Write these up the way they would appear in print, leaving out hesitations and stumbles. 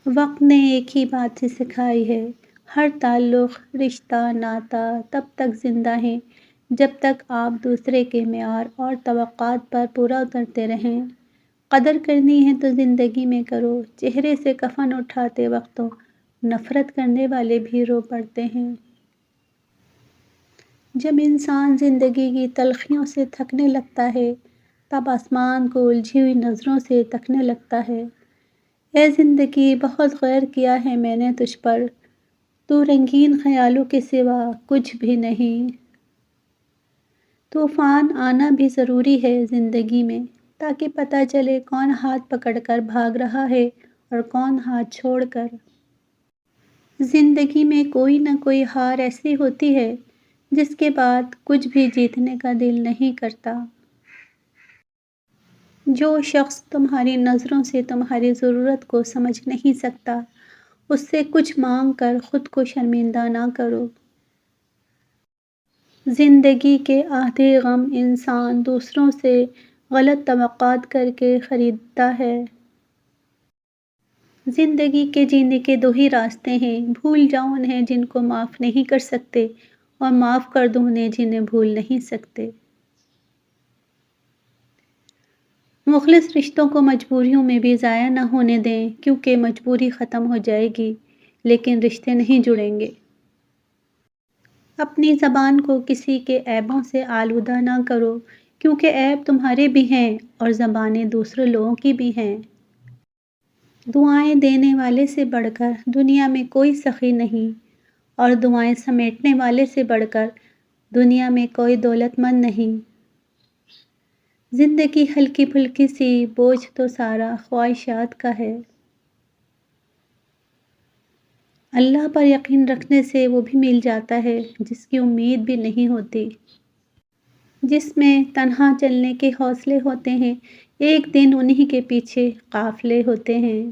وقت نے ایک ہی بات ہی سکھائی ہے، ہر تعلق، رشتہ، ناتا تب تک زندہ ہے جب تک آپ دوسرے کے معیار اور توقعات پر پورا اترتے رہیں۔ قدر کرنی ہے تو زندگی میں کرو، چہرے سے کفن اٹھاتے وقت تو نفرت کرنے والے بھی رو پڑتے ہیں۔ جب انسان زندگی کی تلخیوں سے تھکنے لگتا ہے، تب آسمان کو الجھی ہوئی نظروں سے تکنے لگتا ہے۔ اے زندگی، بہت غور کیا ہے میں نے تجھ پر، تو رنگین خیالوں کے سوا کچھ بھی نہیں۔ طوفان آنا بھی ضروری ہے زندگی میں، تاکہ پتہ چلے کون ہاتھ پکڑ کر بھاگ رہا ہے اور کون ہاتھ چھوڑ کر۔ زندگی میں کوئی نہ کوئی ہار ایسی ہوتی ہے جس کے بعد کچھ بھی جیتنے کا دل نہیں کرتا۔ جو شخص تمہاری نظروں سے تمہاری ضرورت کو سمجھ نہیں سکتا، اس سے کچھ مانگ کر خود کو شرمندہ نہ کرو۔ زندگی کے آدھے غم انسان دوسروں سے غلط توقعات کر کے خریدتا ہے۔ زندگی کے جینے کے دو ہی راستے ہیں، بھول جاؤ انہیں جن کو معاف نہیں کر سکتے، اور معاف کر دو انہیں جنہیں بھول نہیں سکتے۔ مخلص رشتوں کو مجبوریوں میں بھی ضائع نہ ہونے دیں، کیونکہ مجبوری ختم ہو جائے گی لیکن رشتے نہیں جڑیں گے۔ اپنی زبان کو کسی کے عیبوں سے آلودہ نہ کرو، کیونکہ عیب تمہارے بھی ہیں اور زبانیں دوسرے لوگوں کی بھی ہیں۔ دعائیں دینے والے سے بڑھ کر دنیا میں کوئی سخی نہیں، اور دعائیں سمیٹنے والے سے بڑھ کر دنیا میں کوئی دولت مند نہیں۔ زندگی ہلکی پھلکی سی، بوجھ تو سارا خواہشات کا ہے۔ اللہ پر یقین رکھنے سے وہ بھی مل جاتا ہے جس کی امید بھی نہیں ہوتی۔ جس میں تنہا چلنے کے حوصلے ہوتے ہیں، ایک دن انہی کے پیچھے قافلے ہوتے ہیں۔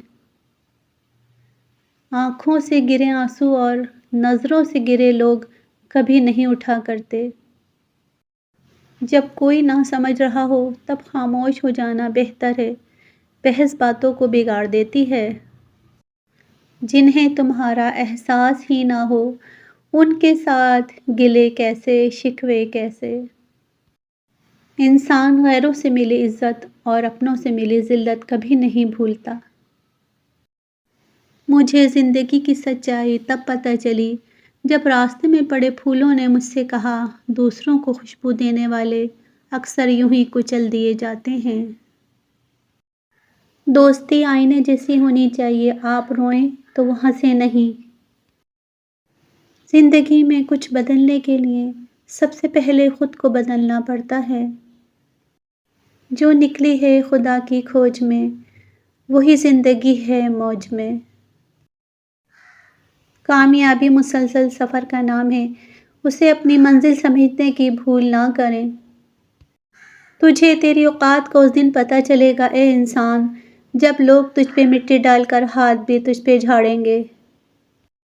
آنکھوں سے گرے آنسو اور نظروں سے گرے لوگ کبھی نہیں اٹھا کرتے۔ جب کوئی نہ سمجھ رہا ہو تب خاموش ہو جانا بہتر ہے، بحث باتوں کو بگاڑ دیتی ہے۔ جنہیں تمہارا احساس ہی نہ ہو، ان کے ساتھ گلے کیسے، شکوے کیسے۔ انسان غیروں سے ملی عزت اور اپنوں سے ملی ذلت کبھی نہیں بھولتا۔ مجھے زندگی کی سچائی تب پتہ چلی جب راستے میں پڑے پھولوں نے مجھ سے کہا، دوسروں کو خوشبو دینے والے اکثر یوں ہی کچل دیے جاتے ہیں۔ دوستی آئینے جیسی ہونی چاہیے، آپ روئیں تو وہ ہنسے نہیں۔ زندگی میں کچھ بدلنے کے لیے سب سے پہلے خود کو بدلنا پڑتا ہے۔ جو نکلی ہے خدا کی کھوج میں، وہی زندگی ہے موج میں۔ کامیابی مسلسل سفر کا نام ہے، اسے اپنی منزل سمجھنے کی بھول نہ کریں۔ تجھے تیری اوقات کا اس دن پتہ چلے گا اے انسان، جب لوگ تجھ پہ مٹی ڈال کر ہاتھ بھی تجھ پہ جھاڑیں گے۔